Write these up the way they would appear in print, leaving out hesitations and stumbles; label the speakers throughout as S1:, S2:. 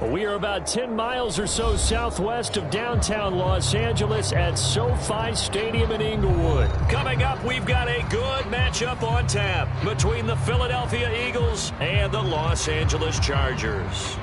S1: We are about 10 miles or so southwest of downtown Los Angeles at SoFi Stadium in Inglewood. Coming up, we've got a good matchup on tap between the Philadelphia Eagles and the Los Angeles Chargers.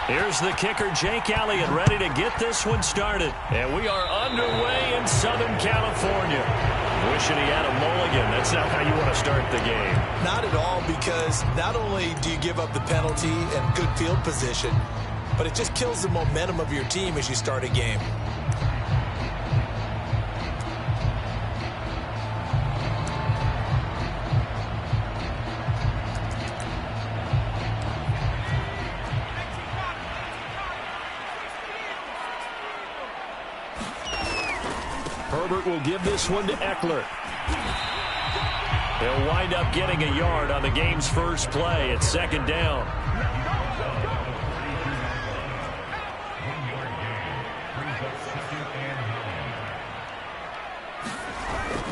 S1: Here's the kicker, Jake Elliott, ready to get this one started. And we are underway in Southern California. Wishing he had a mulligan. That's not how you want to start the game.
S2: Not at all, because not only do you give up the penalty and good field position, but it just kills the momentum of your team as you start a game.
S1: Herbert will give this one to Eckler. He'll wind up getting a yard on the game's first play. It's second down.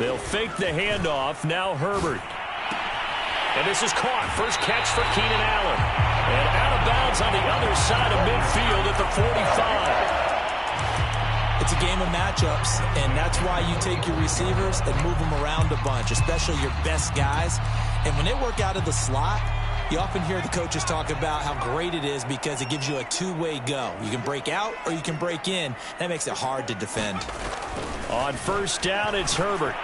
S1: They'll fake the handoff. Now Herbert. And this is caught. First catch for Keenan Allen. And out of bounds on the other side of midfield at the 45.
S2: It's a game of matchups, and that's why you take your receivers and move them around a bunch, especially your best guys. And when they work out of the slot, you often hear the coaches talk about how great it is because it gives you a two-way go. You can break out or you can break in. That makes it hard to defend.
S1: On first down, it's Herbert.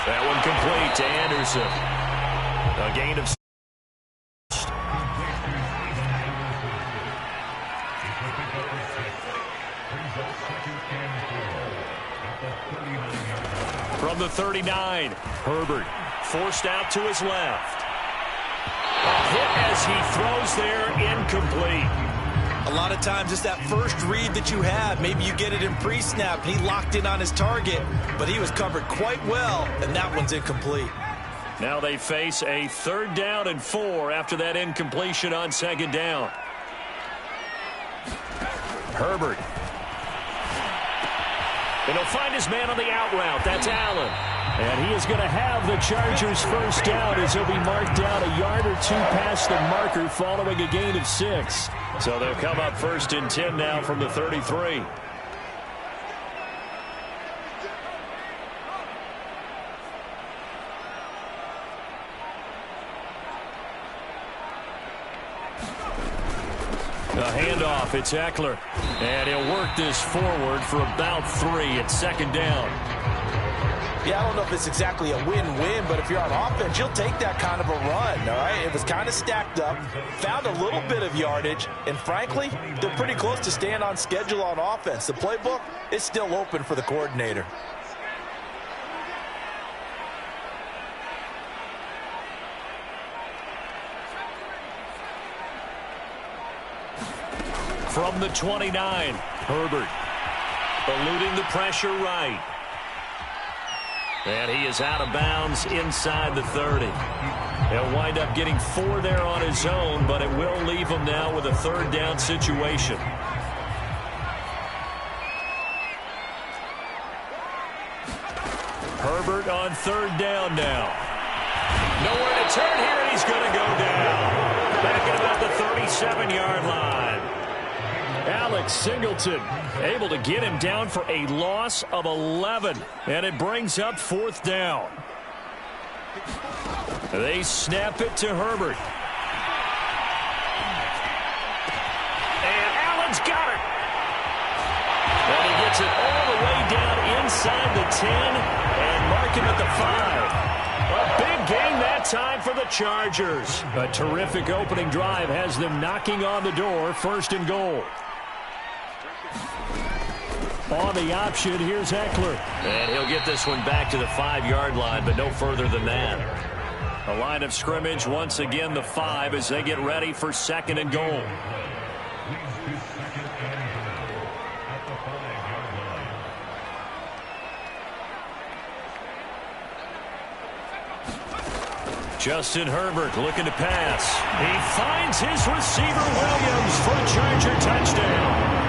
S1: That one complete to Anderson. A gain of... From the 39, Herbert forced out to his left. A hit as he throws there, incomplete.
S2: A lot of times it's that first read that you have. Maybe you get it in pre-snap. He locked in on his target, but he was covered quite well, and that one's incomplete.
S1: Now they face a 3rd down and 4 after that incompletion on 2nd down. Herbert. And he'll find his man on the out route. That's Allen. And he is going to have the Chargers first down as he'll be marked down a yard or two past the marker following a gain of 6. So they'll come up 1st and 10 now from the 33. A handoff, it's Eckler. And he'll work this forward for about 3 at 2nd down.
S2: Yeah, I don't know if it's exactly a win-win, but if you're on offense, you'll take that kind of a run, all right? It was kind of stacked up, found a little bit of yardage, and frankly, they're pretty close to staying on schedule on offense. The playbook is still open for the coordinator.
S1: From the 29, Herbert eluding the pressure right. And he is out of bounds inside the 30. He'll wind up getting 4 there on his own, but it will leave him now with a 3rd down situation. Herbert on 3rd down now. Nowhere to turn here, and he's going to go down. Back at about the 37-yard line. Alex Singleton able to get him down for a loss of 11. And it brings up 4th down. They snap it to Herbert. And Allen's got it. And he gets it all the way down inside the 10 and mark him at the 5. A big game that time for the Chargers. A terrific opening drive has them knocking on the door, 1st and goal. On the option, here's Eckler. And he'll get this one back to the 5-yard line, but no further than that. A line of scrimmage, once again, the 5 as they get ready for 2nd and goal. Justin Herbert looking to pass. He finds his receiver Williams for a Charger touchdown.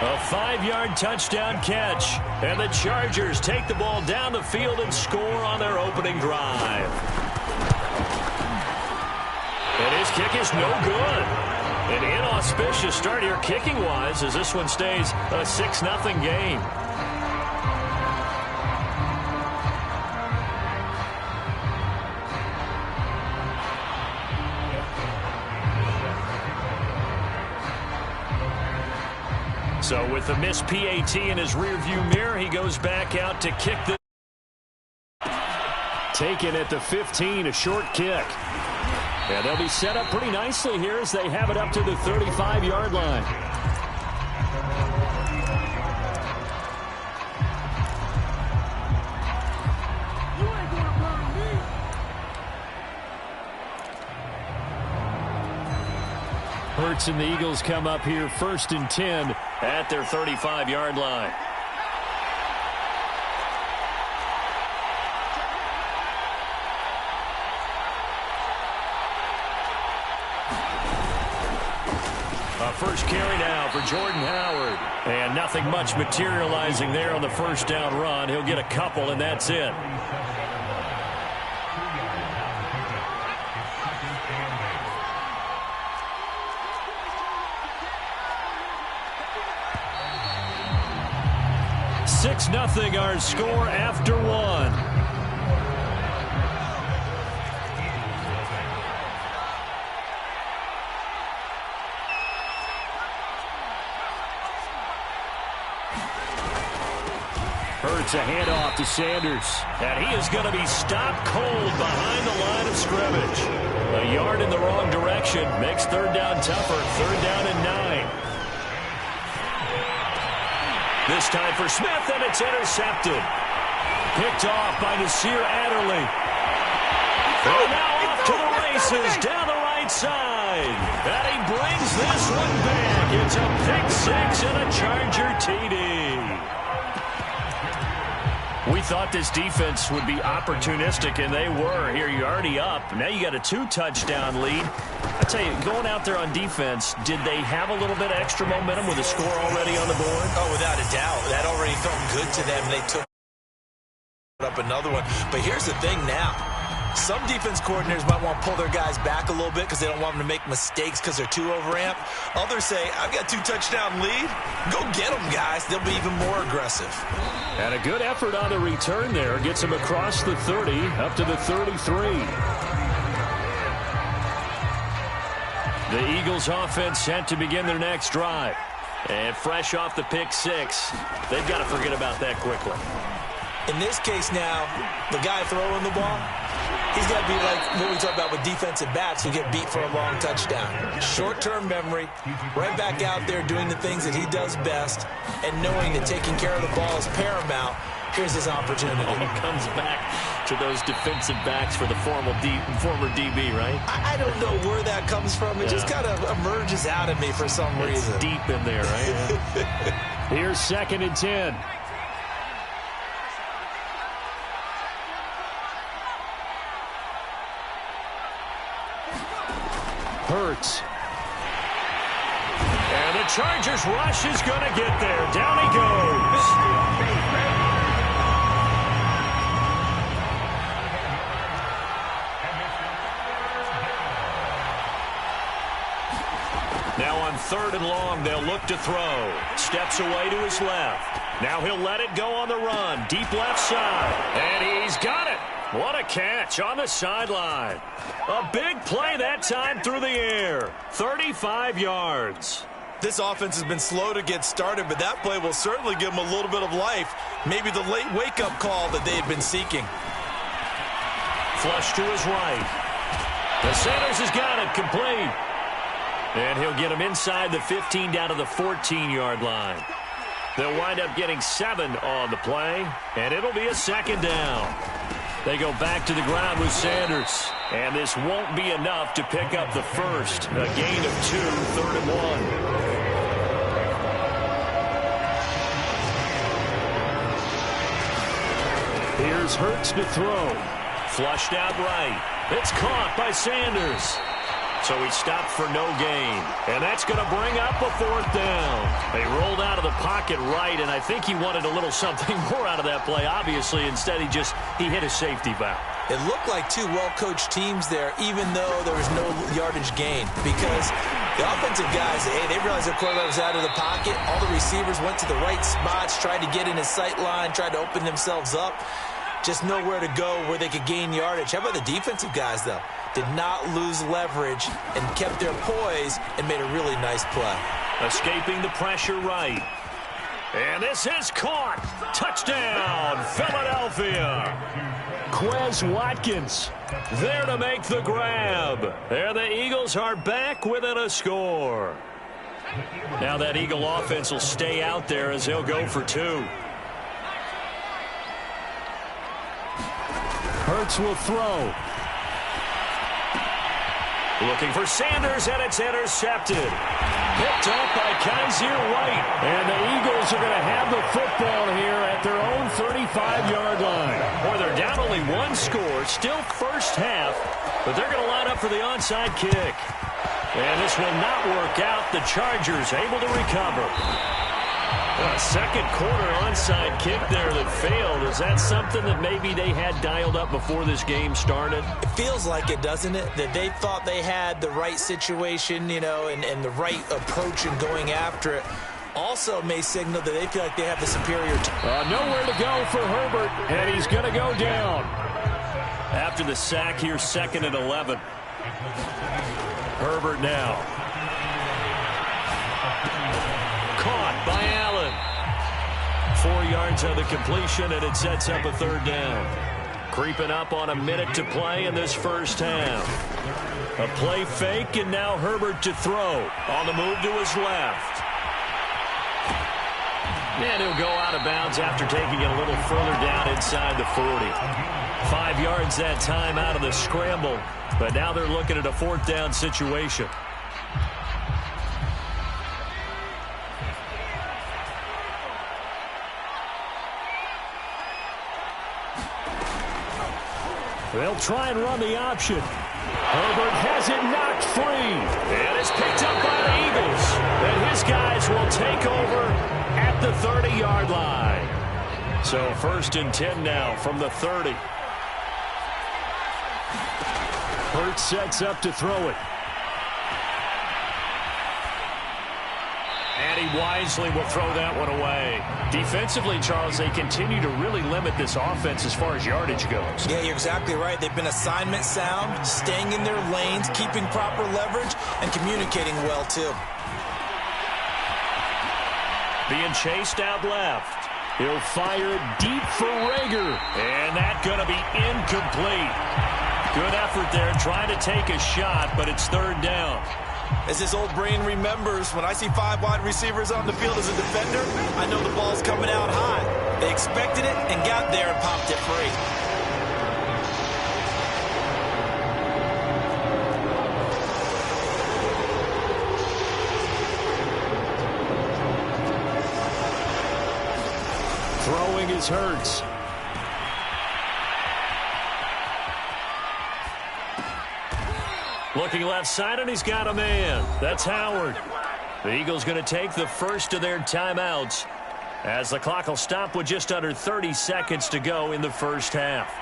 S1: A 5-yard touchdown catch. And the Chargers take the ball down the field and score on their opening drive. And his kick is no good. An inauspicious start here kicking-wise as this one stays a 6-0 game. So with the missed PAT in his rearview mirror, he goes back out to kick the... Taken at the 15, a short kick. And they'll be set up pretty nicely here as they have it up to the 35-yard line. Hurts and the Eagles come up here 1st and 10 at their 35-yard line. First carry now for Jordan Howard. And nothing much materializing there on the first down run. He'll get a couple, and that's it. Six nothing our score after one. Hurts a handoff to Sanders. And he is going to be stopped cold behind the line of scrimmage. A yard in the wrong direction makes third down tougher. Third down and 9. This time for Smith, and it's intercepted. Picked off by Nasir Adderley. And now off to the races down the right side. And he brings this one back. It's a pick six and a Charger TD. We thought this defense would be opportunistic, and they were. Here, you're already up. Now you got a 2-touchdown lead. I tell you, going out there on defense, did they have a little bit of extra momentum with a score already on the board?
S2: Oh, without a doubt. That already felt good to them. They took up another one. But here's the thing now. Some defense coordinators might want to pull their guys back a little bit because they don't want them to make mistakes because they're too overamped. Others say, I've got 2-touchdown lead. Go get them, guys. They'll be even more aggressive.
S1: And a good effort on the return there. Gets him across the 30, up to the 33. The Eagles offense set to begin their next drive. And fresh off the pick six, they've got to forget about that quickly.
S2: In this case now, the guy throwing the ball, he's got to be like what we talk about with defensive backs who get beat for a long touchdown. Short-term memory, right back out there doing the things that he does best, and knowing that taking care of the ball is paramount. Here's his opportunity.
S1: He comes back to those defensive backs for the former DB, right?
S2: I don't know where that comes from. It just kind of emerges out of me for some reason.
S1: It's deep in there, right? Here's 2nd and 10. Hurts. And the Chargers rush is going to get there. Down he goes. Now on 3rd and long, they'll look to throw. Steps away to his left. Now he'll let it go on the run. Deep left side. And he's got it. What a catch on the sideline. A big play that time through the air. 35 yards.
S2: This offense has been slow to get started, but that play will certainly give them a little bit of life. Maybe the late wake-up call that they had been seeking.
S1: Flush to his right. The Sanders has got it complete. And he'll get him inside the 15 down to the 14-yard line. They'll wind up getting 7 on the play, and it'll be a 2nd down. They go back to the ground with Sanders. And this won't be enough to pick up the first. A gain of 2, 3rd and 1. Here's Hurts to throw. Flushed out right. It's caught by Sanders. So he stopped for no gain. And that's going to bring up a 4th down. They rolled out of the pocket right, and I think he wanted a little something more out of that play, obviously. Instead, he hit a safety valve.
S2: It looked like two well-coached teams there, even though there was no yardage gain. Because the offensive guys, they realized their quarterback was out of the pocket. All the receivers went to the right spots, tried to get in his sight line, tried to open themselves up. Just nowhere to go where they could gain yardage. How about the defensive guys, though? Did not lose leverage and kept their poise and made a really nice play.
S1: Escaping the pressure right. And this is caught. Touchdown, Philadelphia. Quez Watkins there to make the grab. There the Eagles are back within a score. Now that Eagle offense will stay out there as they'll go for 2. Hurts will throw. Looking for Sanders, and it's intercepted. Picked up by Kaiser White. And the Eagles are going to have the football here at their own 35-yard line. Boy, they're down only 1 score, still first half, but they're going to line up for the onside kick. And this will not work out. The Chargers able to recover. A second quarter onside kick there that failed. Is that something that maybe they had dialed up before this game started?
S2: It feels like it, doesn't it? That they thought they had the right situation, you know, and the right approach in going after it. Also may signal that they feel like they have the superior
S1: nowhere to go for Herbert, and he's going to go down. After the sack here, 2nd and 11. Herbert now. Caught by Allen. 4 yards on the completion, and it sets up a 3rd down. Creeping up on a minute to play in this first half. A play fake, and now Herbert to throw. On the move to his left. And he'll go out of bounds after taking it a little further down inside the 40. 5 yards that time out of the scramble. But now they're looking at a 4th down situation. They'll try and run the option. Herbert has it knocked free. And it's picked up by the Eagles. And his guys will take over at the 30-yard line. So 1st and 10 now from the 30. Hurts sets up to throw it. And he wisely will throw that one away. Defensively, Charles, they continue to really limit this offense as far as yardage goes.
S2: Yeah, you're exactly right. They've been assignment sound, staying in their lanes, keeping proper leverage, and communicating well, too.
S1: Being chased out left. He'll fire it deep for Rager. And that's going to be incomplete. Good effort there trying to take a shot, but it's 3rd down.
S2: As this old brain remembers, when I see 5 wide receivers on the field as a defender, I know the ball's coming out high. They expected it and got there and popped it free.
S1: Throwing is Hurts. Looking left side, and he's got a man. That's Howard. The Eagles going to take the first of their timeouts as the clock will stop with just under 30 seconds to go in the first half.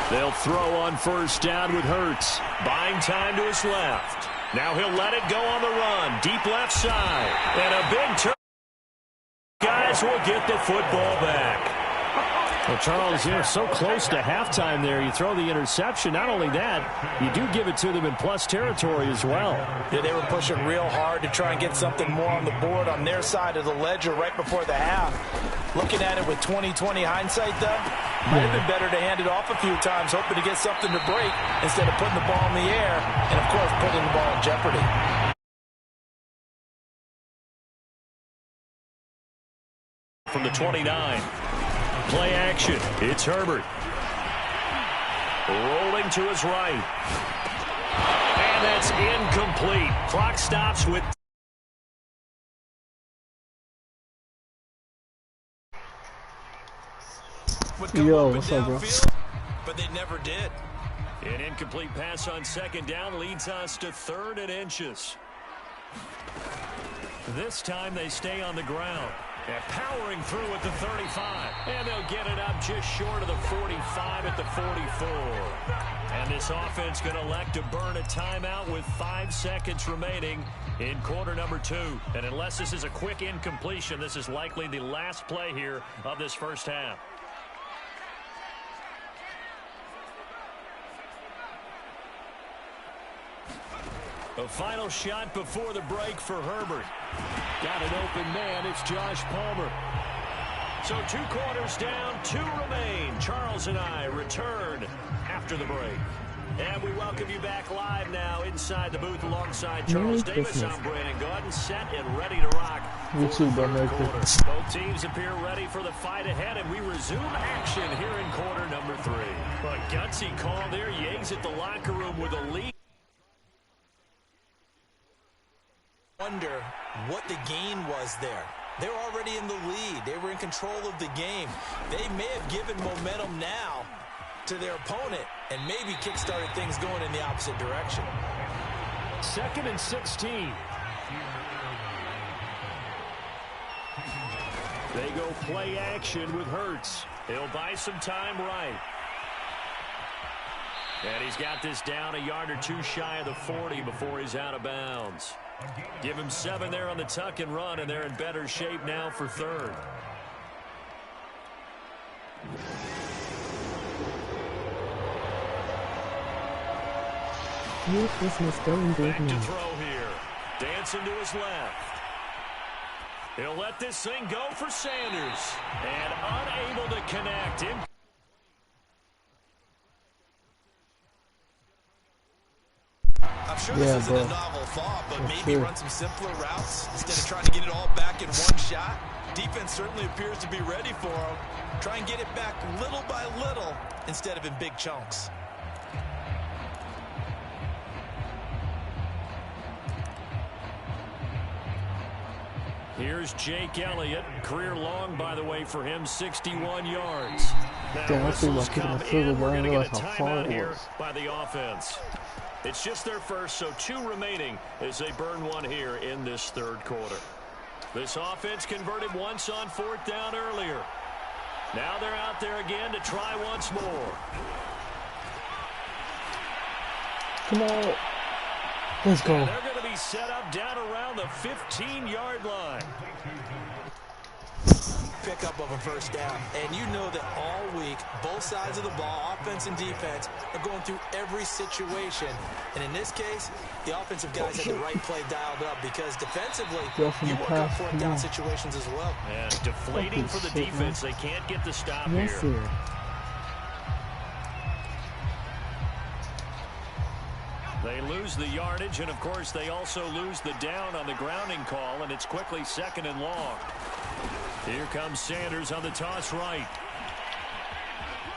S1: They'll throw on 1st down with Hurts. Buying time to his left. Now he'll let it go on the run. Deep left side. And a big turn. Guys will get the football back.
S3: Well, Charles, you're so close to halftime there. You throw the interception. Not only that, you do give it to them in plus territory as well.
S2: Yeah, they were pushing real hard to try and get something more on the board on their side of the ledger right before the half. Looking at it with 20/20 hindsight, though, might have been better to hand it off a few times, hoping to get something to break instead of putting the ball in the air and, of course, putting the ball in jeopardy.
S1: From the 29. Play action. It's Herbert. Rolling to his right. And that's incomplete. Clock stops with...
S2: would come
S4: Yo,
S2: open
S4: what's up, bro?
S2: downfield, but they never did.
S1: An incomplete pass on second down leads us to 3rd and inches. This time they stay on the ground. And powering through at the 35. And they'll get it up just short of the 45 at the 44. And this offense going to elect to burn a timeout with 5 seconds remaining in quarter number 2. And unless this is a quick incompletion, this is likely the last play here of this first half. A final shot before the break for Herbert. Got an open man. It's Josh Palmer. So 2 quarters down, 2 remain. Charles and I return after the break. And we welcome you back live now inside the booth alongside Charles Davis. I'm Brandon Gordon, set and ready to rock.
S4: You too, bro.
S1: Both teams appear ready for the fight ahead, and we resume action here in quarter number 3. A gutsy call there. You exit the locker room with a lead.
S2: Wonder what the gain was there. They were already in the lead. They were in control of the game. They may have given momentum now to their opponent and maybe kick-started things going in the opposite direction.
S3: 2nd and 16. They go play action with Hurts.
S1: He'll buy some time right. And he's got this down a yard or 2 shy of the 40 before he's out of bounds. Give him 7 there on the tuck and run, and they're in better shape now for 3rd. Back to throw here. Dancing to his left. He'll let this thing go for Sanders. And unable to connect him.
S2: I'm sure this isn't a novel thought, but maybe run some simpler routes instead of trying to get it all back in one shot. Defense certainly appears to be ready for him. Try and get it back little by little instead of in big chunks.
S1: Here's Jake Elliott. Career long, by the way, for him, 61 yards. Now, whistles come in. We're going to get a timeout here by the offense. It's just their first, so 2 remaining as they burn 1 here in this 3rd quarter. This offense converted once on 4th down earlier. Now they're out there again to try once more.
S4: Come on. Let's go.
S1: And they're going to be set up down around the 15-yard line.
S2: Pickup of a first down. And you know that all week, both sides of the ball, offense and defense, are going through every situation. And in this case, the offensive guys had the right play dialed up because defensively, you work on 4th down situations as well.
S1: And deflating for the defense. They can't get the stop here.
S4: Sir.
S1: They lose the yardage, and of course, they also lose the down on the grounding call, and it's quickly 2nd and long. Here comes Sanders on the toss right.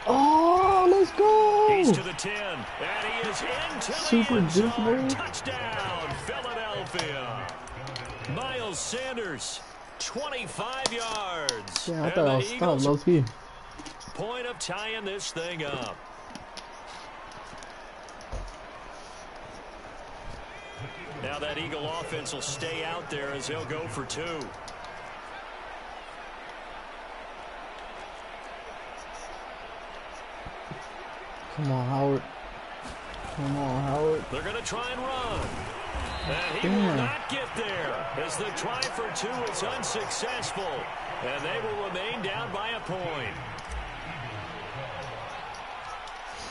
S4: Oh, let's go.
S1: He's to the 10, and he is into the end zone. Touchdown, Philadelphia. Miles Sanders, 25 yards.
S4: Yeah, I thought I was stopped, low key.
S1: Point of tying this thing up. Now that Eagle offense will stay out there as they'll go for 2.
S4: Come on, Howard. Come on, Howard.
S1: They're going to try and run. And he will not get there as the try for 2 is unsuccessful. And they will remain down by a point.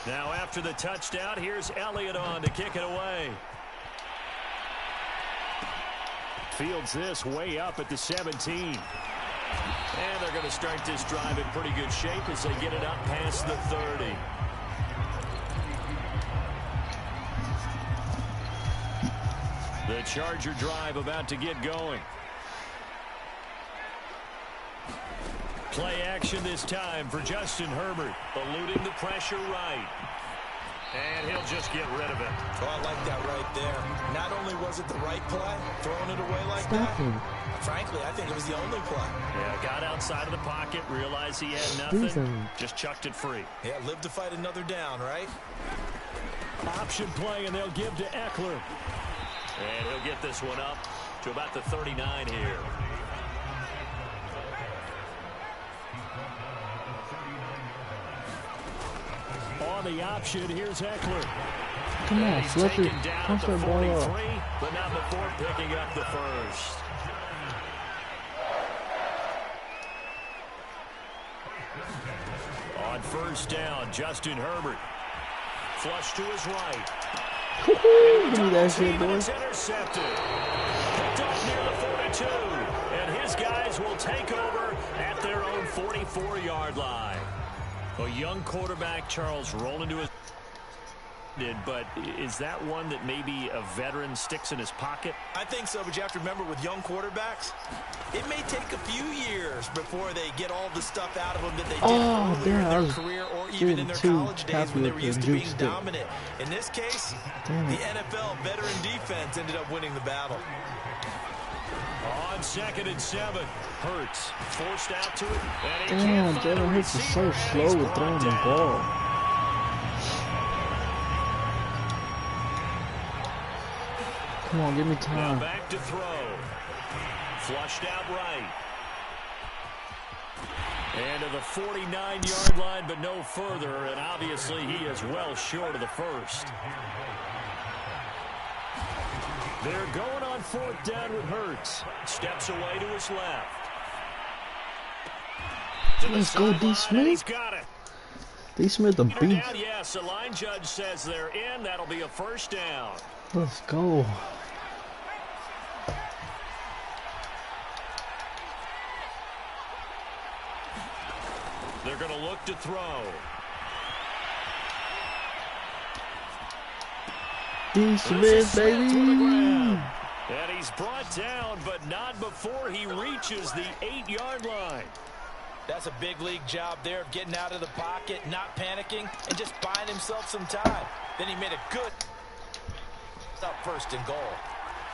S1: Now after the touchdown, here's Elliott on to kick it away. Fields this way up at the 17. And they're going to start this drive in pretty good shape as they get it up past the 30. The Charger drive about to get going. Play action this time for Justin Herbert, eluding the pressure right. And he'll just get rid of it.
S2: Oh, I like that right there. Not only was it the right play, throwing it away like
S4: Stop
S2: that,
S4: him.
S2: frankly, I think it was the only play.
S1: Yeah, got outside of the pocket, realized he had nothing, just chucked it free.
S2: Yeah, live to fight another down, right?
S3: Option play, and they'll give to Eckler.
S1: And he'll get this one up to about the 39 here.
S3: On the option, here's Eckler.
S4: Come on,
S1: He's
S4: flip it.
S1: taken down
S4: Punch
S1: at the
S4: that ball
S1: 43,
S4: up.
S1: but not before picking up the first. On first down, Justin Herbert. Flush to his right.
S4: Give me that shit, boy.
S1: It's intercepted. Picked up near the 42. And his guys will take over at their own 44-yard line. A young quarterback, Charles, rolling to his... But is that one that maybe a veteran sticks in his pocket?
S2: I think so, but you have to remember with young quarterbacks, it may take a few years before they get all the stuff out of them that they did earlier in their career or even in their college days when they were used to being dominant. In this case, the NFL veteran defense ended up winning the battle.
S1: On 2nd and 7, Hurts forced out to it.
S4: Damn, Jalen Hurts is so slow with throwing the ball. Come on, give me time.
S1: Now back to throw. Flushed out right. And to the 49-yard line, but no further. And obviously he is well short of the first. They're going on 4th down with Hurts. Steps away to his left.
S4: Let's go, D. Smith.
S1: He's got it.
S4: D. Smith, the beast.
S1: Yes, the line judge says they're in. That'll be a first down.
S4: Let's go.
S1: They're going to look to throw.
S4: D. Smith, baby.
S1: And he's brought down, but not before he reaches the 8-yard line.
S2: That's a big league job there of getting out of the pocket, not panicking, and just buying himself some time. Then he made a good up 1st and goal.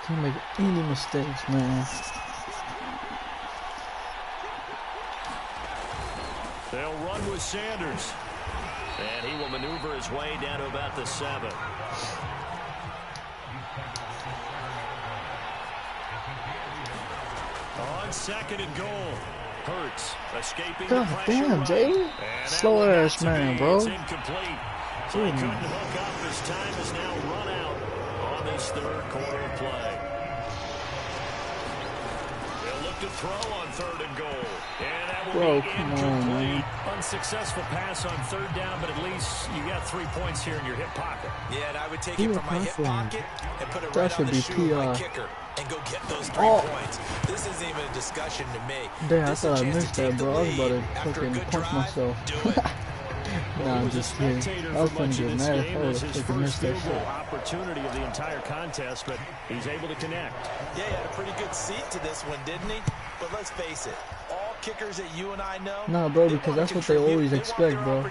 S4: Can't make any mistakes, man.
S1: They'll run with Sanders. And he will maneuver his way down to about the 7. On 2nd and goal. Hurts escaping the
S4: God
S1: pressure.
S4: damn, Jay. Slow ass man, bro.
S1: It's incomplete. So he couldn't hook up. His time is now run out on this 3rd quarter play. They'll look to throw on 3rd and goal. And that will be
S4: come
S1: incomplete.
S4: on, man.
S1: Unsuccessful pass on 3rd down, but at least you got 3 points here in your hip pocket.
S2: Yeah, and I would take it from my hip pocket and put it right on the shoe of my kicker and go get those 3 points. This isn't even a discussion to me.
S4: Damn, I thought I missed that, bro. I was about to fucking punch myself. Nah, I'm just kidding. I was gonna get mad if I would have fucking missed that shit.
S3: Opportunity of the entire contest, but he's able to connect.
S2: Yeah, he had a pretty good seat to this one, didn't he? But let's face it, all kickers that you and I know.
S4: Nah, bro, because that's what they always expect, bro.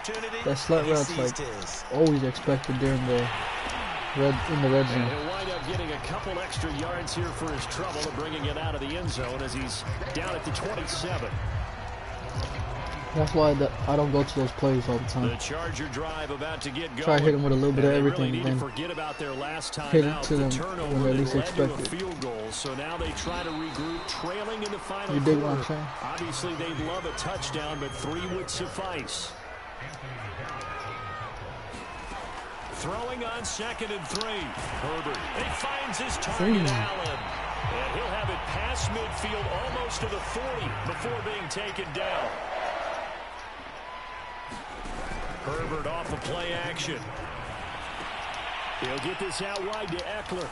S4: That slant route's like always expected during the red zone.
S3: And he'll wind up getting a couple extra yards here for his trouble of bringing it out of the end zone as he's down at the 27.
S4: That's why I don't go to those plays all the time.
S1: The Charger drive about to get going.
S4: Try to hit them with a little bit of everything,
S1: really
S4: then
S1: forget about their last time
S4: hit it
S1: out.
S4: to them when they least expect it.
S1: Field goal, so now they try to regroup, trailing in the final
S4: You dig
S1: quarter.
S4: what I'm saying?
S1: Obviously, they'd love a touchdown, but 3 would suffice. Throwing on 2nd and 3. Herbert. He finds his target, Allen. And he'll have it past midfield almost to the 40 before being taken down. Herbert off of play action. He'll get this out wide to Eckler.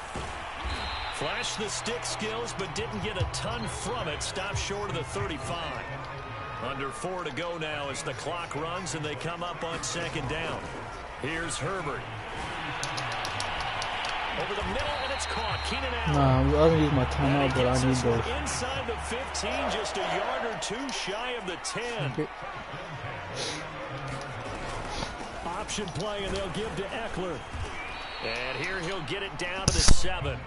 S1: Flashed the stick skills, but didn't get a ton from it. Stopped short of the 35. Under 4 to go now as the clock runs and they come up on 2nd down. Here's Herbert. Over the middle, and it's caught. Keenan Allen.
S4: Nah, I don't use my timeout, but I need those.
S1: Inside the 15, just a yard or 2 shy of the 10.
S4: Okay.
S3: Option play, and they'll give to Eckler. And here he'll get it down to the 7.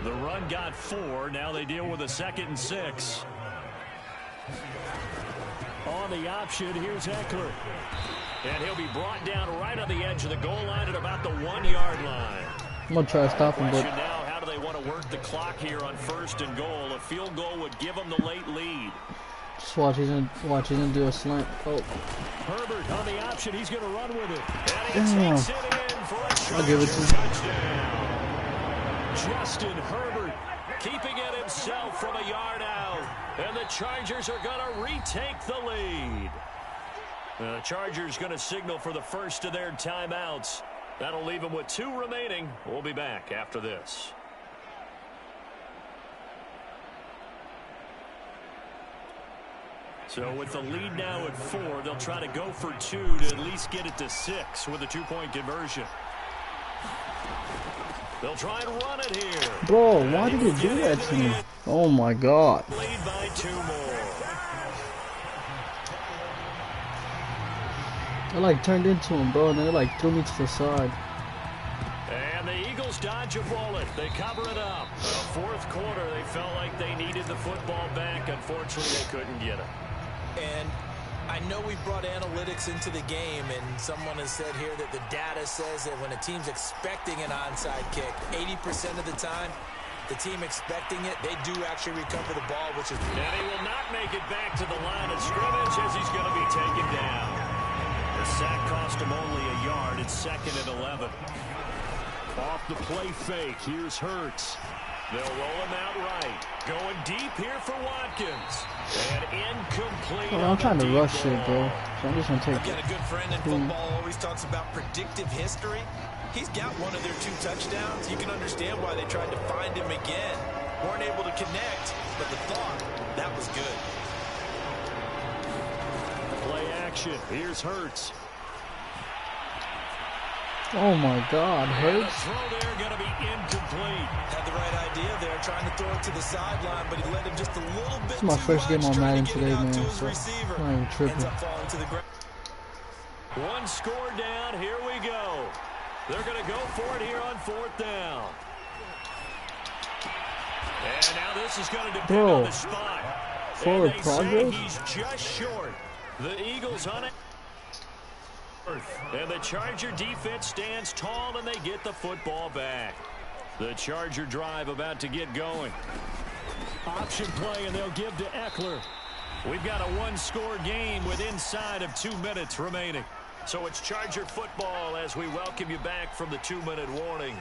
S3: The run got 4. Now they deal with a 2nd and 6. On the option, here's Eckler. And he'll be brought down right on the edge of the goal line at about the 1-yard line.
S4: I'm going to try to stop him, but
S3: Now, how do they want to work the clock here on 1st and goal? A field goal would give them the late lead.
S4: just watch. He's gonna do a slant. Oh.
S3: Herbert on the option. He's going to run with it.
S4: And he takes it in for a I'll give it to him.
S3: Touchdown. Justin Herbert keeping it himself from a yard out. And the Chargers are going to retake the lead. The Chargers going to signal for the first of their timeouts. That'll leave them with 2 remaining. We'll be back after this. So with the lead now at 4, they'll try to go for 2 to at least get it to 6 with a 2-point conversion. They'll try and run it here.
S4: Bro, why did he do that to me? Oh my God.
S3: Lead by 2 more.
S4: I like turned into him, bro, and they like threw me to the side.
S3: And the Eagles dodge a bullet. They cover it up. The 4th quarter, they felt like they needed the football back. Unfortunately, they couldn't get it.
S2: And I know we brought analytics into the game, and someone has said here that the data says that when a team's expecting an onside kick, 80% of the time, the team expecting it, they do actually recover the ball, which is...
S3: And he will not make it back to the line of scrimmage as he's going to be taken down. The sack cost him only a yard. It's 2nd and 11. Off the play fake. Here's Hurts. They'll roll him out right. Going deep here for Watkins. And incomplete.
S4: Oh, I'm trying to rush it, bro. So I'm just going to take
S2: Again,
S4: it.
S2: a good friend in football always talks about predictive history. He's got one of their 2 touchdowns. You can understand why they tried to find him again. Weren't able to connect, but the thought, that was good.
S3: Play action. Here's Hurts.
S4: Oh my God, Hurts.
S3: The throw there going to be incomplete.
S2: Had the right idea there, trying to throw it to the sideline, but he led him just a little bit.
S4: This is my first game on Madden today, man, so I'm not even tripping.
S2: Ends up falling to the ground.
S3: 1 score down. Here we go. They're going to go for it here on 4th down. And now this is going to depend on the spot.
S4: Forward progress?
S3: He's just short. The Eagles on it. And the Charger defense stands tall, and they get the football back. The Charger drive about to get going. Option play, and they'll give to Eckler. We've got a 1-score game with inside of 2 minutes remaining. So it's Charger football as we welcome you back from the 2-minute warning.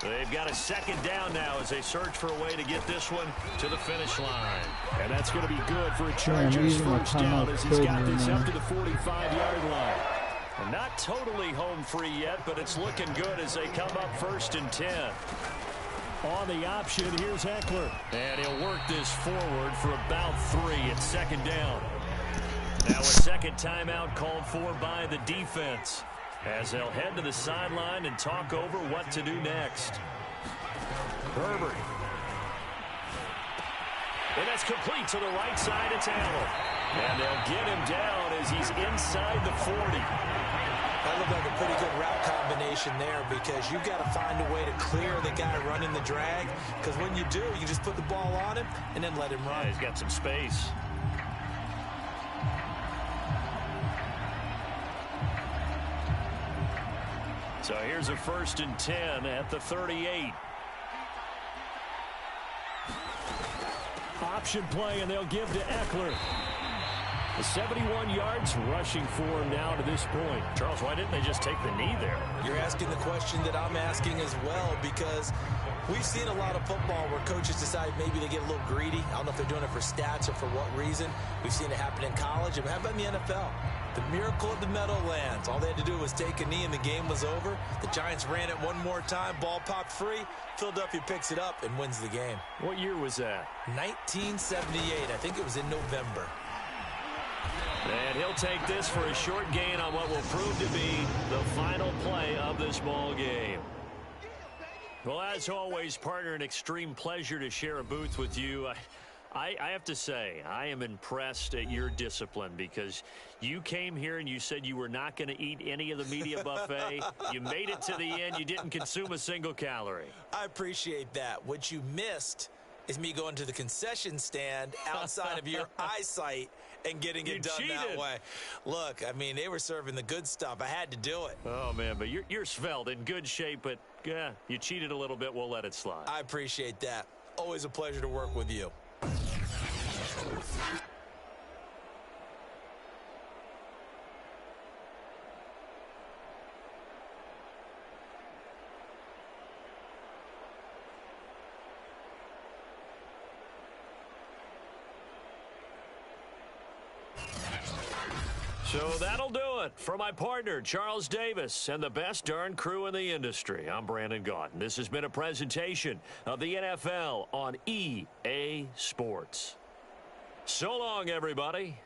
S3: They've got a 2nd down now as they search for a way to get this one to the finish line. And that's going to be good for a Chargers first down as he's got this up to the 45-yard line. And not totally home free yet, but it's looking good as they come up 1st and 10. On the option, here's Eckler. And he'll work this forward for about 3 at 2nd down. Now a 2nd timeout called for by the defense as they'll head to the sideline and talk over what to do next. Herbert. And that's complete to the right side. It's Allen. And they'll get him down as he's inside the 40.
S2: That looked like a pretty good route combination there because you've got to find a way to clear the guy running the drag, because when you do, you just put the ball on him and then let him run.
S3: Yeah, he's got some space. So here's a 1st and 10 at the 38. Option play, and they'll give to Eckler. The 71 yards rushing for him now to this point. Charles, why didn't they just take the knee there?
S2: You're asking the question that I'm asking as well, because we've seen a lot of football where coaches decide maybe they get a little greedy. I don't know if they're doing it for stats or for what reason. We've seen it happen in college. And how about in the NFL? The miracle of the Meadowlands. All they had to do was take a knee and the game was over. The Giants ran it one more time. Ball popped free. Philadelphia picks it up and wins the game.
S3: What year was that?
S2: 1978. I think it was in November.
S3: And he'll take this for a short gain on what will prove to be the final play of this ball game. Well, as always, partner, an extreme pleasure to share a booth with you.
S1: I have to say, I am impressed at your discipline because you came here and you said you were not going to eat any of the media buffet. You made it to the end. You didn't consume a single calorie.
S2: I appreciate that. What you missed is me going to the concession stand outside of your eyesight and getting it done that way. Look, I mean, they were serving the good stuff. I had to do it.
S1: Oh, man, but you're svelte, in good shape, but you cheated a little bit. We'll let it slide.
S2: I appreciate that. Always a pleasure to work with you.
S1: So that'll do it for my partner, Charles Davis, and the best darn crew in the industry. I'm Brandon Gaudin. This has been a presentation of the NFL on EA Sports. So long, everybody.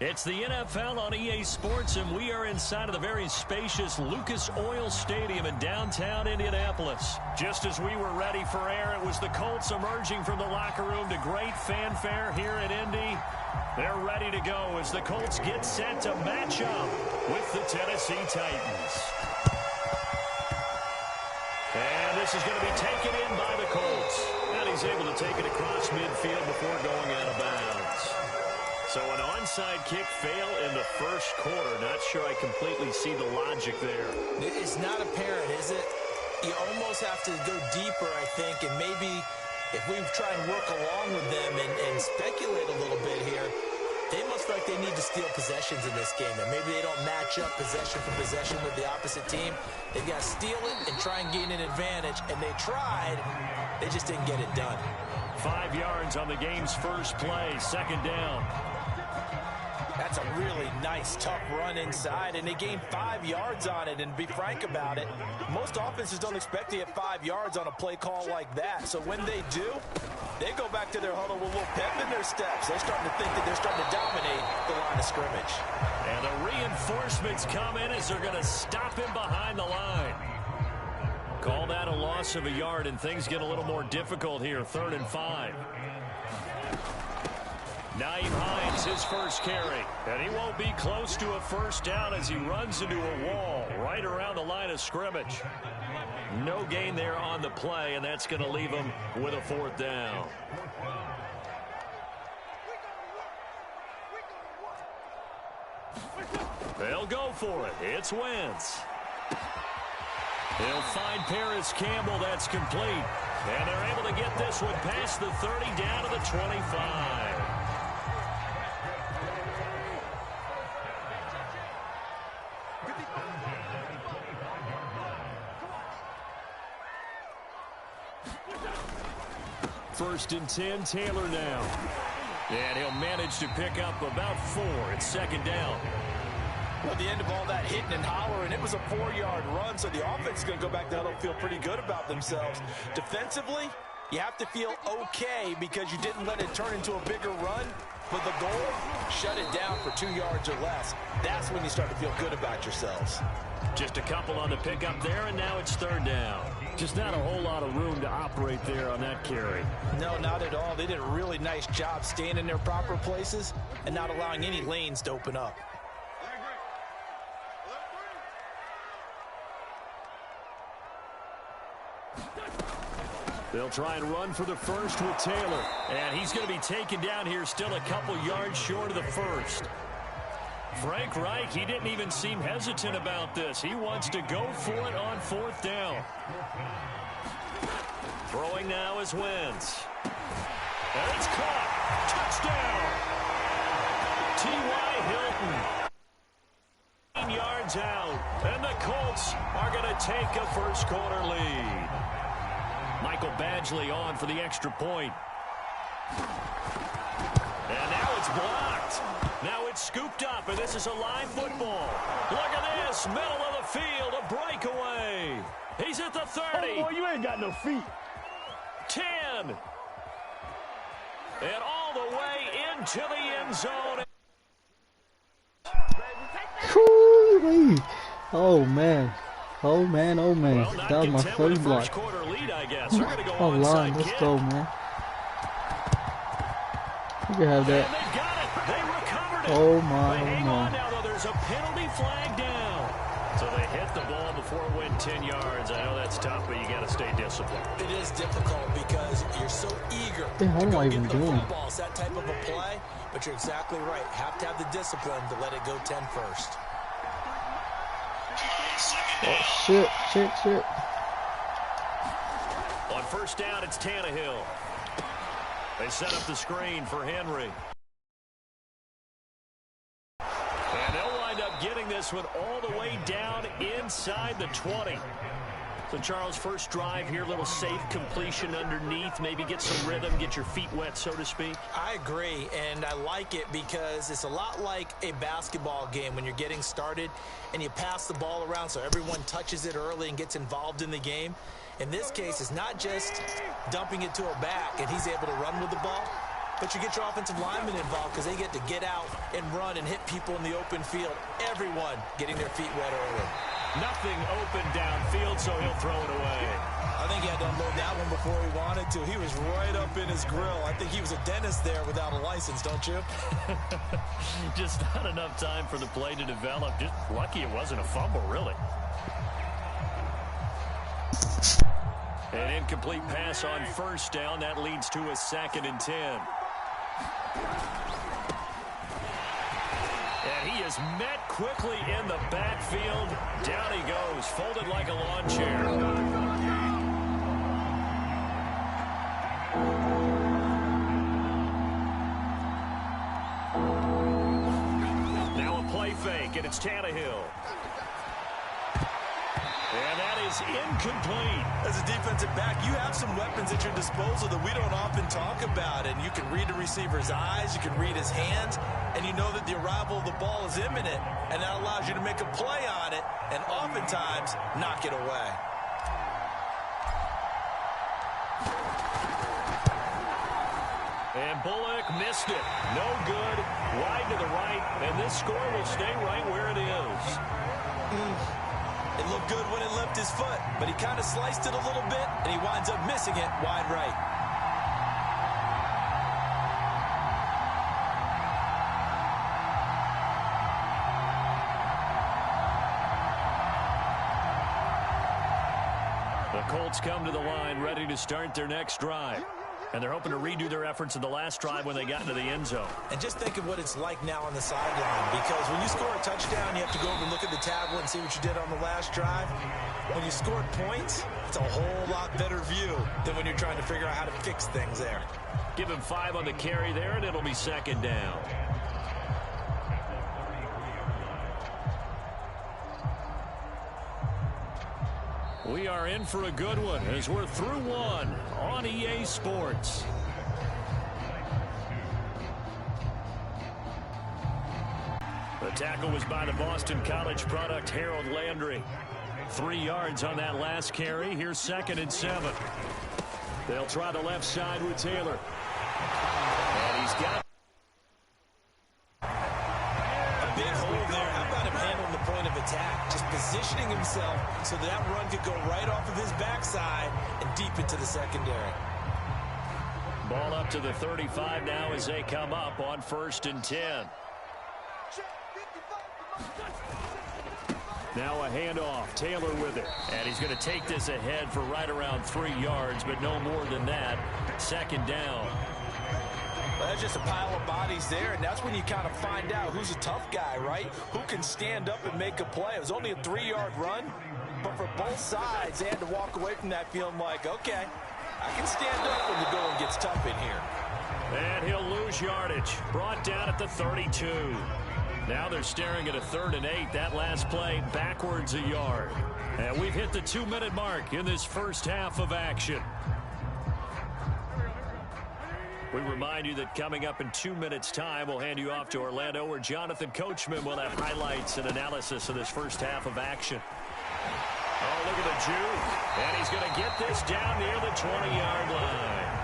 S1: It's the NFL on EA Sports, and we are inside of the very spacious Lucas Oil Stadium in downtown Indianapolis. Just as we were ready for air, it was the Colts emerging from the locker room to great fanfare here in Indy. They're ready to go as the Colts get set to match up with the Tennessee Titans. And this is going to be taken in by the Colts. And he's able to take it across midfield before going out of bounds. So an onside kick fail in the first quarter. Not sure I completely see the logic there.
S2: It's not apparent, is it? You almost have to go deeper, I think, and maybe if we try and work along with them and speculate a little bit here, they must feel like they need to steal possessions in this game, and maybe they don't match up possession for possession with the opposite team. They've got to steal it and try and gain an advantage, and they tried. They just didn't get it done.
S1: 5 yards on the game's first play, second down.
S2: That's a really nice, tough run inside, and they gained 5 yards on it. And to be frank about it, most offenses don't expect to get 5 yards on a play call like that. So when they do, they go back to their huddle with a little pep in their steps. They're starting to think that they're starting to dominate the line of scrimmage.
S1: And the reinforcements come in as they're going to stop him behind the line. Call that a loss of a yard, and things get a little more difficult here, 3rd and 5. Naeem Hines, his first carry. And he won't be close to a first down as he runs into a wall right around the line of scrimmage.
S3: No gain there on the play, and that's going to leave them with a 4th down. They'll go for it. It's Wentz. He'll find Paris Campbell. That's complete. And they're able to get this one past the 30 down to the 25. First and 10, Taylor now. And he'll manage to pick up about 4. It's 2nd down.
S2: Well, at the end of all that hitting and hollering, it was a 4-yard run, so the offense is going to go back down and feel pretty good about themselves. Defensively, you have to feel okay because you didn't let it turn into a bigger run. But the goal, shut it down for 2 yards or less. That's when you start to feel good about yourselves.
S3: Just a couple on the pickup there, and now it's 3rd down. Just not a whole lot of room to operate there on that carry.
S2: No, not at all. They did a really nice job staying in their proper places and not allowing any lanes to open up.
S3: They'll try and run for the first with Taylor. And he's going to be taken down here, still a couple yards short of the first. Frank Reich, he didn't even seem hesitant about this. He wants to go for it on 4th down. Throwing now is Wentz. And it's caught. Touchdown. T.Y. Hilton. 9 yards out. And the Colts are going to take a first-quarter lead. Michael Badgley on for the extra point. And now it's blocked. Now it's scooped up, and this is a live football. Look at this, middle of the field, a breakaway. He's at the 30.
S1: Oh, boy, you ain't got no feet.
S3: 10. And all the way into the end zone.
S4: Oh, man. Oh, man, oh, man.
S3: Well,
S4: that was my first block.
S3: Lead, I guess. They're gonna go
S4: Oh, line. Let's
S3: kick.
S4: go, man. You can have that.
S3: And they got it. They recovered it.
S4: Oh, my,
S3: They
S4: oh,
S3: hang
S4: my.
S3: on now, though. There's a penalty flag down. So they hit the ball before it went 10 yards. I know that's tough, but you got to stay disciplined.
S2: It is difficult because you're so eager
S4: What the hell
S2: to
S4: am
S2: go
S4: I
S2: get
S4: even
S2: the
S4: doing?
S2: football. It's that type of a play, but you're exactly right. Have to have the discipline to let it go 10 first.
S4: Oh, shit.
S3: On first down, it's Tannehill. They set up the screen for Henry. And they'll wind up getting this one all the way down inside the 20. So, Charles, first drive here, little safe completion underneath. Maybe get some rhythm, get your feet wet, so to speak.
S2: I agree, and I like it because it's a lot like a basketball game when you're getting started and you pass the ball around so everyone touches it early and gets involved in the game. In this case, it's not just dumping it to a back and he's able to run with the ball, but you get your offensive linemen involved because they get to get out and run and hit people in the open field. Everyone getting their feet wet early.
S3: Nothing open downfield, so he'll throw it away.
S2: I think he had to unload that one before he wanted to. He was right up in his grill. I think he was a dentist there without a license, don't you?
S3: Just not enough time for the play to develop. Just lucky it wasn't a fumble, really. An incomplete pass on first down. That leads to a 2nd and 10. And he is met quickly in the backfield. Down he goes, folded like a lawn chair. Now a play fake, and it's Tannehill. And that is incomplete.
S2: As a defensive back, you have some weapons at your disposal that we don't often talk about. And you can read the receiver's eyes, you can read his hands, and you know that the arrival of the ball is imminent. And that allows you to make a play on it and oftentimes knock it away.
S3: And Bullock missed it. No good. Wide to the right. And this score will stay right where it is.
S2: It looked good when it left his foot, but he kind of sliced it a little bit, and he winds up missing it wide right.
S3: The Colts come to the line ready to start their next drive. And they're hoping to redo their efforts in the last drive when they got into the end zone.
S2: And just think of what it's like now on the sideline, because when you score a touchdown, you have to go over and look at the tablet and see what you did on the last drive. When you scored points, it's a whole lot better view than when you're trying to figure out how to fix things there.
S3: Give him 5 on the carry there, and it'll be second down. We are in for a good one as we're through one on EA Sports. The tackle was by the Boston College product, Harold Landry. 3 yards on that last carry. Here's 2nd and 7. They'll try the left side with Taylor. And he's got
S2: a big hole there. How about him handling the point of attack? Just positioning himself so that run could go right off of his backside and deep into the secondary.
S3: Ball up to the 35 now as they come up on 1st and 10. Now a handoff. Taylor with it. And he's going to take this ahead for right around 3 yards, but no more than that. 2nd down.
S2: Well, that's just a pile of bodies there, and that's when you kind of find out who's a tough guy, right? Who can stand up and make a play. It was only a 3-yard run, but for both sides, they had to walk away from that feeling like, okay, I can stand up when the going gets tough in here.
S3: And he'll lose yardage. Brought down at the 32. Now they're staring at a 3rd and 8. That last play backwards a yard. And we've hit the 2-minute mark in this first half of action. We remind you that coming up in 2 minutes' time, we'll hand you off to Orlando, where Jonathan Coachman will have highlights and analysis of this first half of action. Oh, look at the juke. And he's going to get this down near the 20-yard line.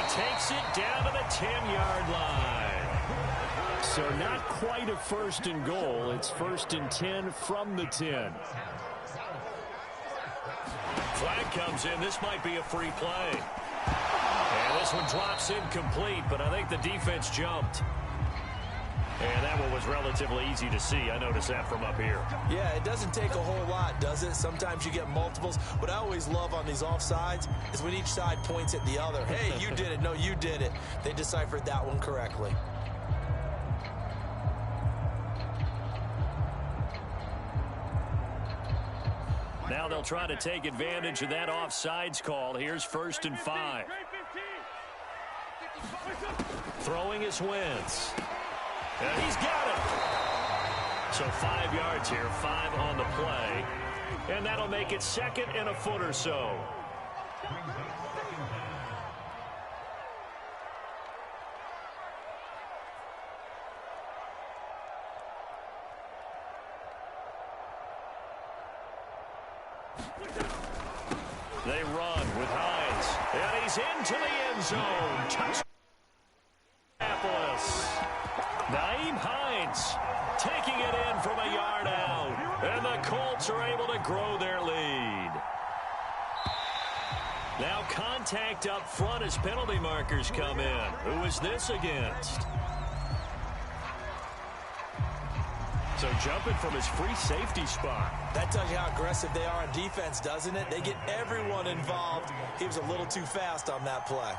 S3: Takes it down to the 10-yard line. So not quite a 1st and goal. It's 1st and 10 from the 10. Flag comes in. This might be a free play. And this one drops incomplete, but I think the defense jumped. And that one was relatively easy to see. I noticed that from up here.
S2: Yeah, it doesn't take a whole lot, does it? Sometimes you get multiples. What I always love on these offsides is when each side points at the other. Hey, you did it. No, you did it. They deciphered that one correctly.
S3: Now they'll try to take advantage of that offsides call. Here's 1st and 5. Throwing is Wentz. And he's got it. So 5 yards here, 5 on the play. And that'll make it 2nd and a foot or so. They run with Hines. And he's into the end zone. Touchdown. Nyheim Hines taking it in from a yard out. And the Colts are able to grow their lead. Now contact up front as penalty markers come in. Who is this against? So jumping from his free safety spot.
S2: That tells you how aggressive they are on defense, doesn't it? They get everyone involved. He was a little too fast on that play.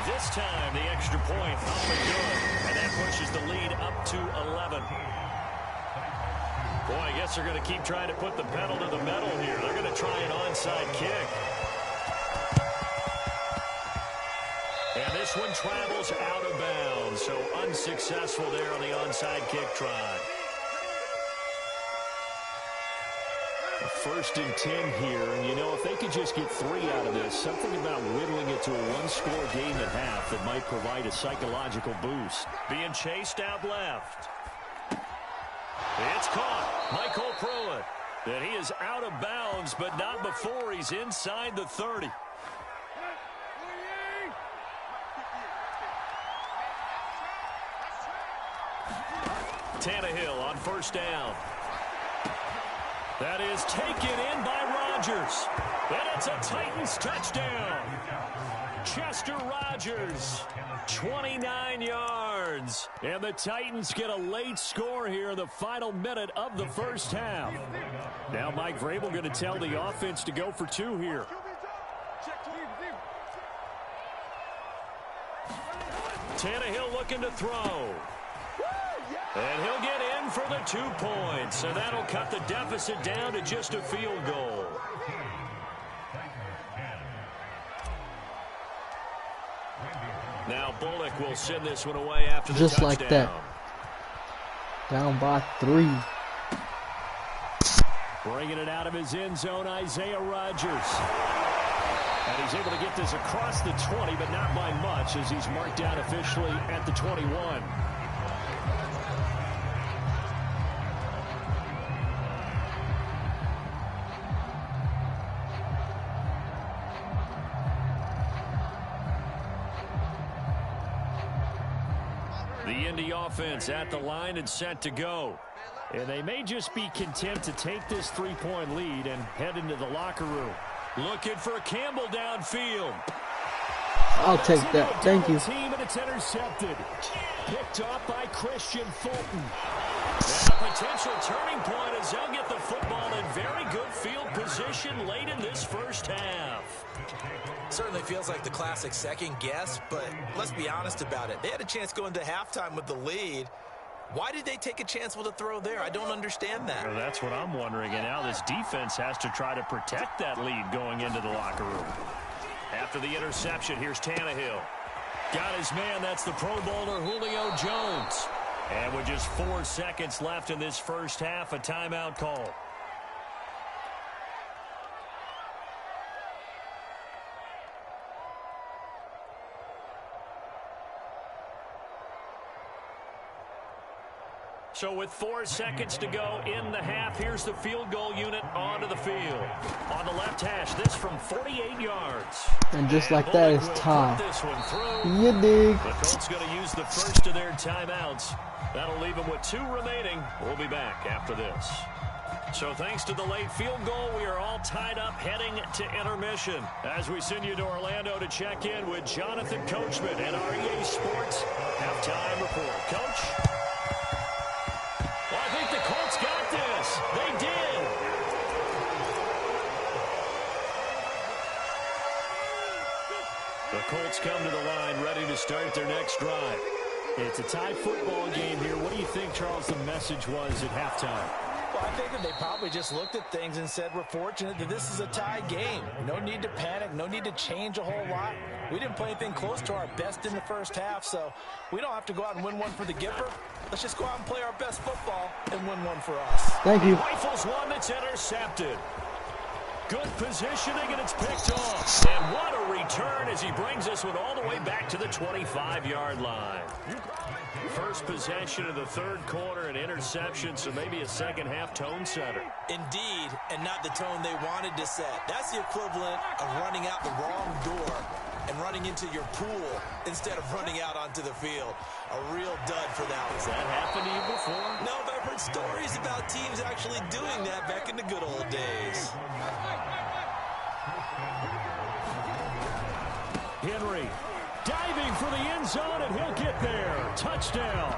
S3: This time, the extra point up and good. And that pushes the lead up to 11. Boy, I guess they're going to keep trying to put the pedal to the metal here. They're going to try an onside kick. And this one travels out of bounds. So unsuccessful there on the onside kick try. 1st and 10 here, and you know, if they could just get 3 out of this, something about whittling it to a one-score game at half that might provide a psychological boost. Being chased out left. It's caught. Michael Pruitt. And he is out of bounds, but not before he's inside the 30. Tannehill on 1st down. That is taken in by Rodgers. And it's a Titans touchdown. Chester Rogers, 29 yards. And the Titans get a late score here in the final minute of the first half. Now Mike Vrabel going to tell the offense to go for 2 here. Tannehill looking to throw. And he'll get in for the 2 points. And that'll cut the deficit down to just a field goal. Now Bullock will send this one away after the touchdown.
S4: Just like that. Down by 3.
S3: Bringing it out of his end zone, Isaiah Rodgers. And he's able to get this across the 20, but not by much, as he's marked down officially at the 21. The Indy offense at the line and set to go. And they may just be content to take this 3-point lead and head into the locker room. Looking for Campbell downfield.
S4: I'll take that. Thank you.
S3: Team, and it's intercepted. Picked off by Christian Fulton. And a potential turning point as they'll get the football in very good field position late in this first half.
S2: Certainly feels like the classic second guess, but let's be honest about it. They had a chance going to halftime with the lead. Why did they take a chance with a throw there? I don't understand that.
S3: Well, that's what I'm wondering. And now this defense has to try to protect that lead going into the locker room. After the interception, here's Tannehill. Got his man. That's the Pro Bowler Julio Jones. And with just 4 seconds left in this first half, a timeout call. So with 4 seconds to go in the half, here's the field goal unit onto the field. On the left hash, this from 48 yards.
S4: And just like that, it's time. You dig.
S3: The Colts going to use the first of their timeouts. That'll leave them with 2 remaining. We'll be back after this. So thanks to the late field goal, we are all tied up heading to intermission. As we send you to Orlando to check in with Jonathan Coachman at our EA Sports Halftime Report. Coach? I think the Colts got this. They did. The Colts come to the line ready to start their next drive. It's a tie football game here. What do you think, Charles, the message was at halftime?
S2: Well, I think that they probably just looked at things and said, we're fortunate that this is a tie game. No need to panic. No need to change a whole lot. We didn't play anything close to our best in the first half, so we don't have to go out and win one for the Gipper. Let's just go out and play our best football and win one for us.
S4: Thank you.
S3: He rifles one that's intercepted. Good positioning, and it's picked off. And what a return as he brings this one all the way back to the 25-yard line. First possession of the third quarter, an interception, so maybe a second-half tone setter.
S2: Indeed, and not the tone they wanted to set. That's the equivalent of running out the wrong door and running into your pool instead of running out onto the field. A real dud for that one.
S3: Has that happened to you before?
S2: No, but I've heard stories about teams actually doing that back in the good old days.
S3: Henry diving for the end zone, and he'll get there. Touchdown.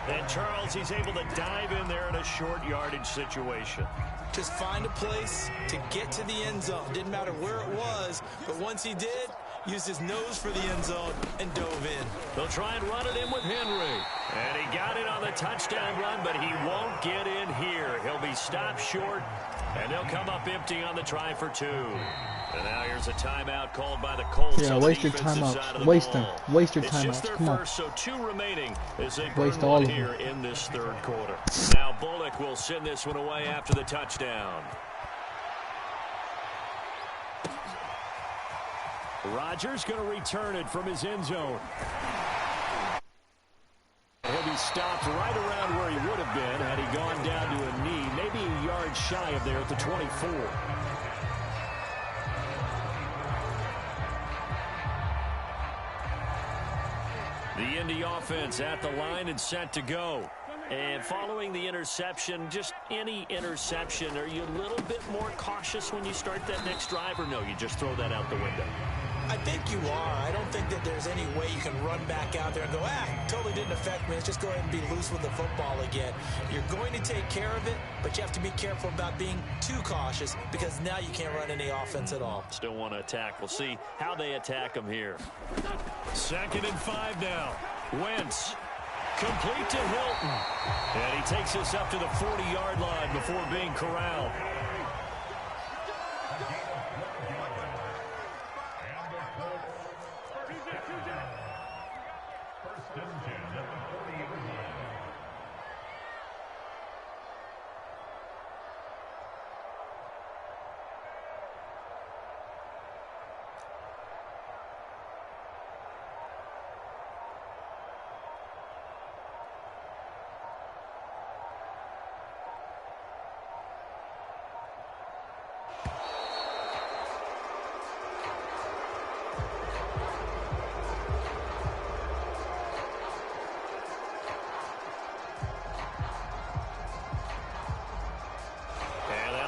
S3: And Charles, he's able to dive in there in a short yardage situation.
S2: Just find a place to get to the end zone. Didn't matter where it was, but once he did, used his nose for the end zone and dove in.
S3: They'll try and run it in with Henry. And he got it on the touchdown run, but he won't get in here. He'll be stopped short, and they'll come up empty on the try for 2. And now here's a timeout called by the Colts.
S4: Yeah, waste your timeouts. Waste them. Waste your timeouts. Come on.
S3: So 2 remaining as they
S4: waste all of
S3: here
S4: them
S3: in this third quarter. Now Bullock will send this one away after the touchdown. Rodgers going to return it from his end zone. He'll be stopped right around where he would have been had he gone down to a knee, maybe a yard shy of there at the 24. The Indy offense at the line and set to go. And following the interception, just any interception, are you a little bit more cautious when you start that next drive, or no, you just throw that out the window?
S2: I think you are. I don't think that there's any way you can run back out there and go, totally didn't affect me. Let's just go ahead and be loose with the football again. You're going to take care of it, but you have to be careful about being too cautious because now you can't run any offense at all.
S3: Still want to attack. We'll see how they attack them here. 2nd and 5 now. Wentz. Complete to Hilton. And he takes us up to the 40-yard line before being corralled.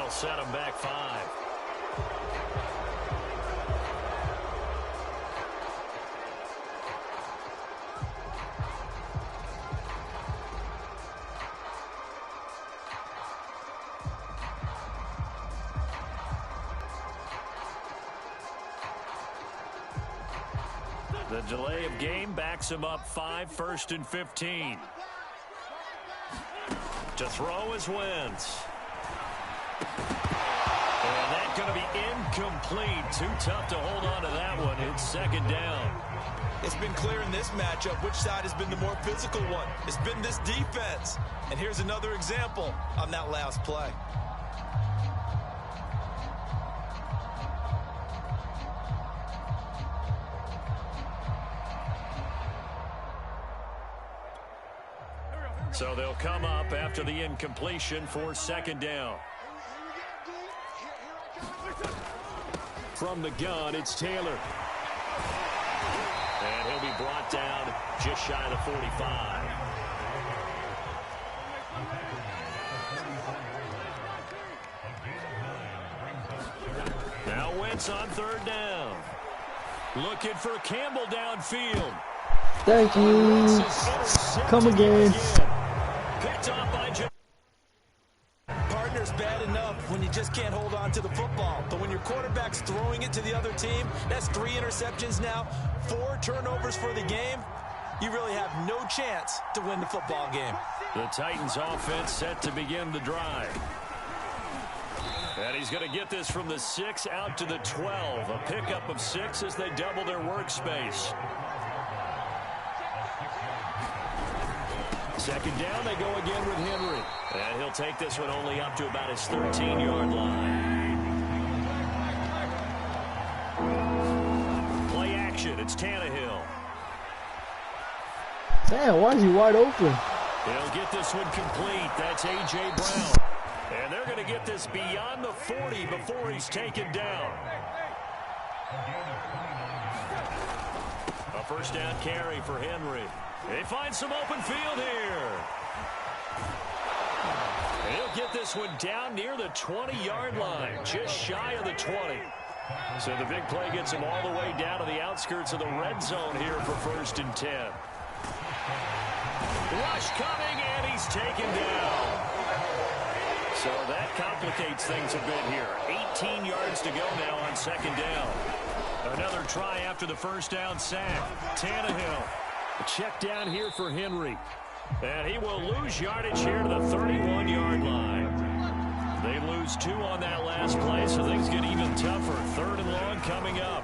S3: Set him back 5. The delay of game backs him up 5, 1st and 15. To throw is Wentz. And that's going to be incomplete. Too tough to hold on to that one. It's 2nd down.
S2: It's been clear in this matchup which side has been the more physical one. It's been this defense. And here's another example on that last play.
S3: So they'll come up after the incompletion for 2nd down. From the gun, it's Taylor. And he'll be brought down just shy of the 45. Now Wentz on 3rd down. Looking for Campbell downfield.
S4: Thank you. Come again.
S3: Picked off by
S2: Partner's bad enough when you just can't hold on to the football. But when your quarterback's throwing it to the other team, that's 3 interceptions now, 4 turnovers for the game. You really have no chance to win the football game.
S3: The Titans offense set to begin the drive. And he's going to get this from the 6 out to the 12. A pickup of 6 as they double their workspace. 2nd down, they go again with Henry. And he'll take this one only up to about his 13-yard line. Play action, it's Tannehill.
S4: Damn, why is he wide open?
S3: He'll get this one complete. That's A.J. Brown. And they're going to get this beyond the 40 before he's taken down. A 1st down carry for Henry. They find some open field here. And he'll get this one down near the 20-yard line, just shy of the 20. So the big play gets him all the way down to the outskirts of the red zone here for 1st and 10. Rush coming, and he's taken down. So that complicates things a bit here. 18 yards to go now on 2nd down. Another try after the 1st down sack. Tannehill. A check down here for Henry. And he will lose yardage here to the 31-yard line. They lose 2 on that last play, so things get even tougher. 3rd and long coming up.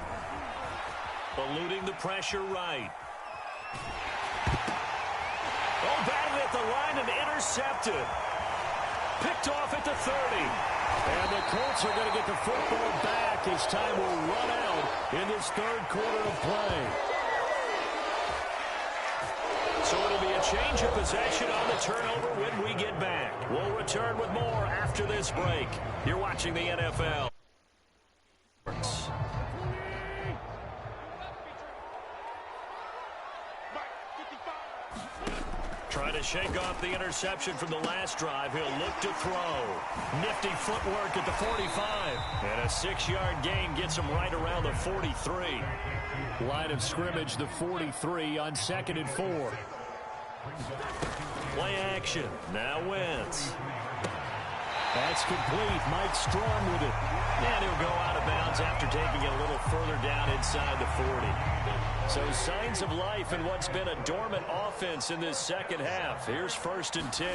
S3: Eluding the pressure right. Oh, batted at the line and intercepted. Picked off at the 30. And the Colts are going to get the football back as time will run out in this 3rd quarter of play. So it'll be a change of possession on the turnover when we get back. We'll return with more after this break. You're watching the NFL. Trying to shake off the interception from the last drive. He'll look to throw. Nifty footwork at the 45. And a 6-yard gain gets him right around the 43.
S1: Line of scrimmage, the 43 on 2nd and 4.
S3: Play action. Now Wentz.
S1: That's complete. Mike Strong with it.
S3: And he'll go out of bounds after taking it a little further down inside the 40. So signs of life in what's been a dormant offense in this second half. Here's 1st and 10.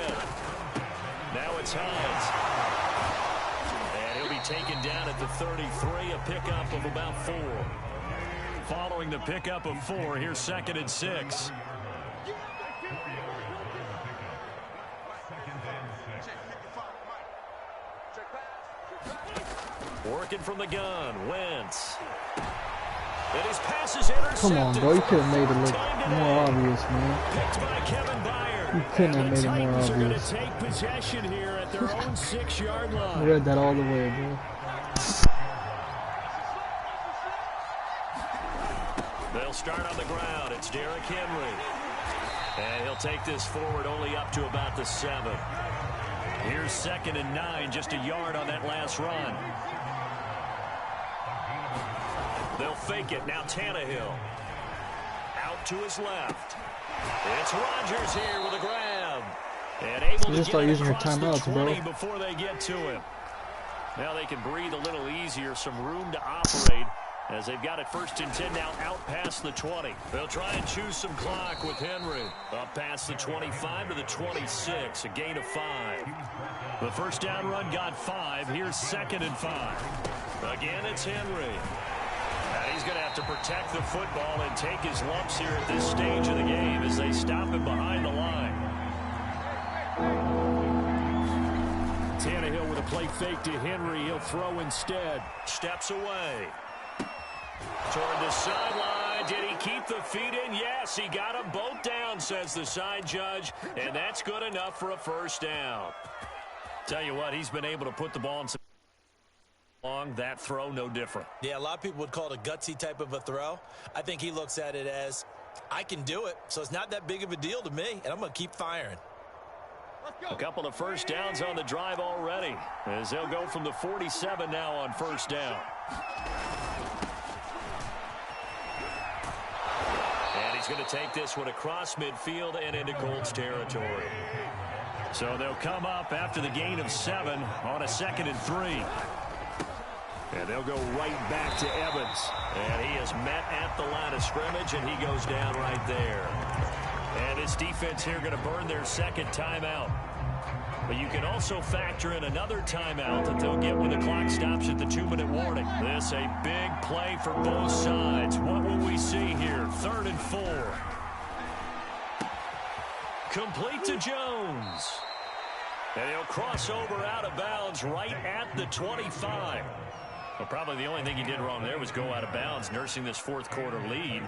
S3: Now it's Hines. And he'll be taken down at the 33, a pickup of about 4. Following the pickup of 4, here's 2nd and 6. Working from the gun, Wentz. And his pass is intercepted.
S4: Come on, bro. You could have made it look more obvious, man.
S3: Picked by Kevin Byard.
S4: You couldn't have made it more
S1: Titans are going to
S4: obvious.
S1: take possession here at their own 6-yard
S4: I
S1: line.
S4: read that all the way, bro.
S3: They'll start on the ground. It's Derrick Henry. And he'll take this forward only up to about the 7. Here's 2nd and 9, just a yard on that last run. They'll fake it. Now Tannehill. Out to his left. It's Rodgers here with a grab. And able to
S4: just
S3: get
S4: start
S3: it
S4: using your
S3: across the
S4: timeouts,
S3: 20
S4: bro.
S3: before they get to him. Now they can breathe a little easier, some room to operate as they've got it 1st and 10 now out past the 20. They'll try and choose some clock with Henry. Up past the 25 to the 26, a gain of 5. The first down run got 5. Here's 2nd and 5. Again, it's Henry. And he's going to have to protect the football and take his lumps here at this stage of the game as they stop him behind the line.
S1: Tannehill with a play fake to Henry. He'll throw instead.
S3: Steps away. Toward the sideline. Did he keep the feet in? Yes, he got them both down, says the side judge. And that's good enough for a 1st down. Tell you what, he's been able to put the ball in some long. That throw, no different.
S2: Yeah, a lot of people would call it a gutsy type of a throw. I think he looks at it as, I can do it, so it's not that big of a deal to me, and I'm going to keep firing.
S3: A couple of 1st downs on the drive already, as they'll go from the 47 now on 1st down. And he's going to take this one across midfield and into Colts territory. So they'll come up after the gain of 7 on a 2nd and 3. And they'll go right back to Evans. And he is met at the line of scrimmage, and he goes down right there. And this defense here going to burn their 2nd timeout. But you can also factor in another timeout that they'll get when the clock stops at the 2-minute warning. This a big play for both sides. What will we see here? 3rd and 4. Complete to Jones. And he'll cross over out of bounds right at the 25. Well, probably the only thing he did wrong there was go out of bounds, nursing this 4th quarter lead.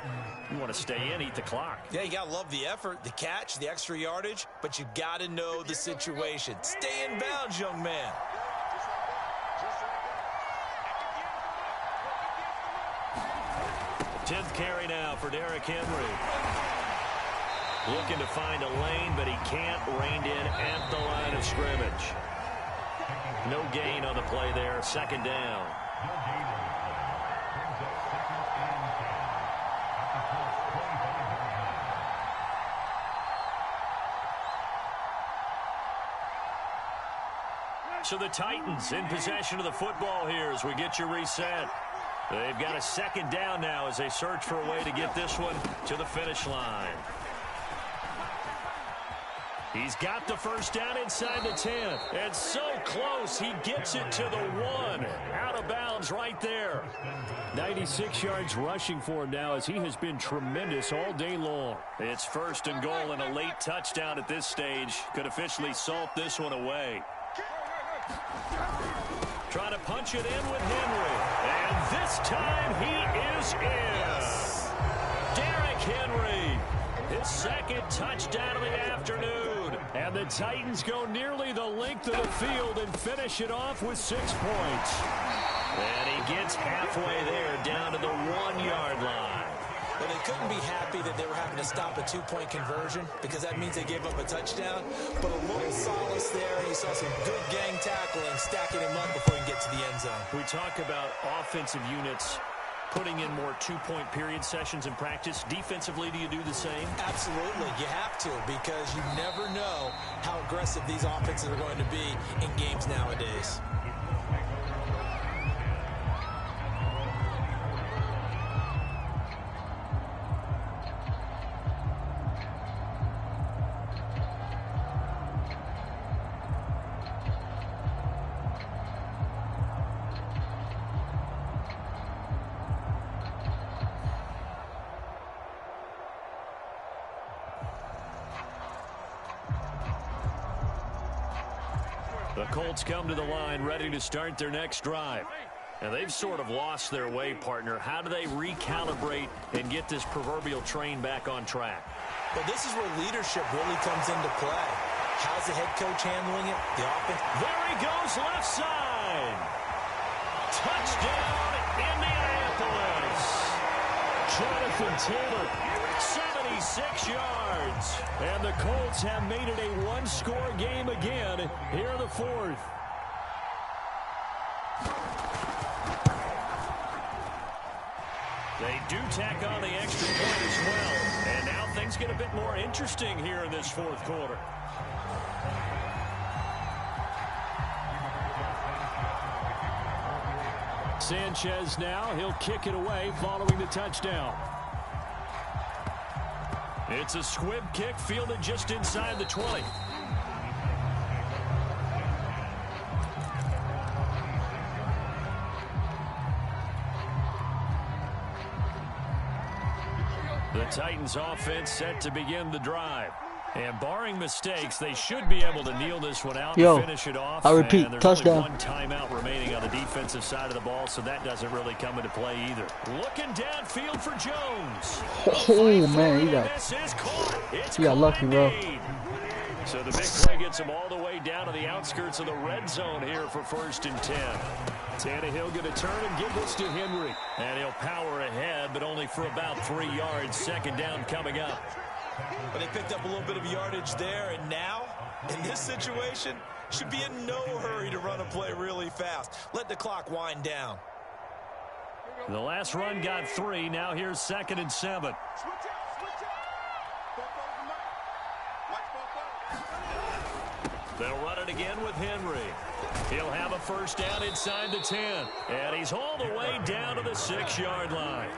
S3: You want to stay in, eat the clock.
S2: Yeah, you got to love the effort, the catch, the extra yardage, but you got to know the situation. Stay in bounds, young man.
S3: Tenth carry now for Derrick Henry. Looking to find a lane, but he can't. Reined in at the line of scrimmage. No gain on the play there. 2nd down. So the Titans in possession of the football here as we get you reset. They've got a 2nd down now as they search for a way to get this one to the finish line. He's got the 1st down inside the 10. And so close, he gets it to the 1. Out of bounds right there.
S1: 96 yards rushing for him now as he has been tremendous all day long.
S3: It's 1st and goal and a late touchdown at this stage. Could officially salt this one away. Trying to punch it in with Henry. And this time he is in. Derrick Henry. His 2nd touchdown of the afternoon.
S1: And the Titans go nearly the length of the field and finish it off with 6 points.
S3: And he gets halfway there down to the 1-yard line.
S2: Well, they couldn't be happy that they were having to stop a two-point conversion because that means they gave up a touchdown. But a little solace there. You saw some good gang tackling, stacking him up before he can get to the end zone.
S3: We talk about offensive units putting in more two-point period sessions in practice. Defensively, do you do the same?
S2: Absolutely. You have to, because you never know how aggressive these offenses are going to be in games nowadays.
S3: The Colts come to the line ready to start their next drive. And they've sort of lost their way, partner. How do they recalibrate and get this proverbial train back on track?
S2: Well, this is where leadership really comes into play. How's the head coach handling it? The offense.
S3: There he goes, left side. Touchdown, Indianapolis. Jonathan Taylor, 76 yards. And the Colts have made it a one-score game again here in the fourth. They do tack on the extra point as well. And now things get a bit more interesting here in this fourth quarter. Sanchez now, he'll kick it away following the touchdown. It's a squib kick fielded just inside the 20. The Titans offense set to begin the drive. And barring mistakes, they should be able to kneel this one out and finish it off.
S4: I repeat,
S3: and there's
S4: touchdown.
S3: Only one timeout remaining on the defensive side of the ball, so that doesn't really come into play either. Looking downfield for Jones.
S4: Oh, man, he got lucky, bro.
S3: So the big play gets him all the way down to the outskirts of the red zone here for 1st and 10. Tannehill going to turn and give this to Henry. And he'll power ahead, but only for about 3 yards. 2nd down coming up.
S2: But they picked up a little bit of yardage there, and now, in this situation, should be in no hurry to run a play really fast. Let the clock wind down.
S3: The last run got 3. Now here's 2nd and 7. They'll run it again with Henry. He'll have a 1st down inside the 10. And he's all the way down to the 6-yard line.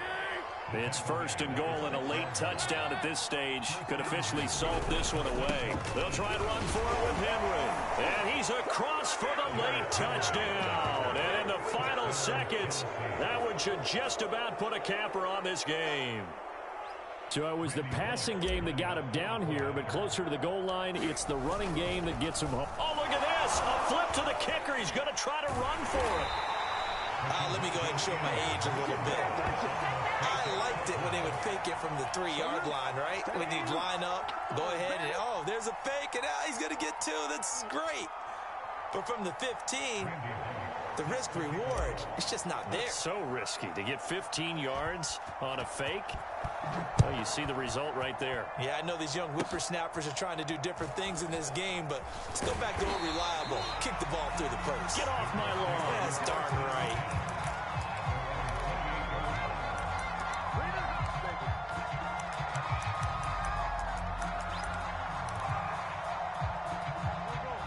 S3: It's 1st and goal, and a late touchdown at this stage could officially salt this one away. They'll try and run for it with Henry. And he's across for the late touchdown. And in the final seconds, that one should just about put a capper on this game. So it was the passing game that got him down here, but closer to the goal line, it's the running game that gets him home. Oh, look at this. A flip to the kicker. He's going to try to run for it.
S2: Let me go ahead and show my age a little bit. I liked it when they would fake it from the 3-yard line, right? When they'd line up, go ahead and, oh, there's a fake, and he's going to get 2. That's great. But from the 15, the risk-reward, it's just not there.
S3: It's so risky to get 15 yards on a fake. Well, you see the result right there.
S2: Yeah, I know these young whippersnappers are trying to do different things in this game, but let's go back to old reliable. Kick the ball through the post.
S3: Get off my lawn.
S2: That's darn right.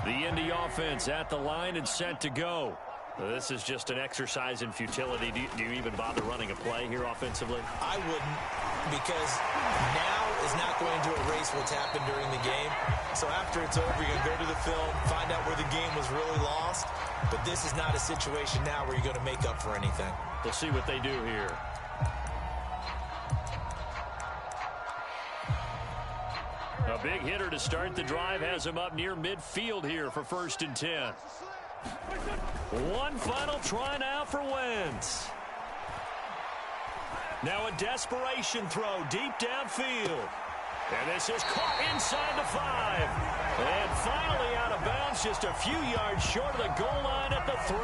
S3: The Indy offense at the line and set to go. This is just an exercise in futility. Do you even bother running a play here offensively?
S2: I wouldn't, because now is not going to erase what's happened during the game. So after it's over, you're going to go to the film, find out where the game was really lost. But this is not a situation now where you're going to make up for anything.
S3: We'll see what they do here. A big hitter to start the drive has him up near midfield here for 1st and 10. One final try now for Wentz. Now a desperation throw deep downfield. And this is caught inside the 5. And finally out of bounds, just a few yards short of the goal line at the 3.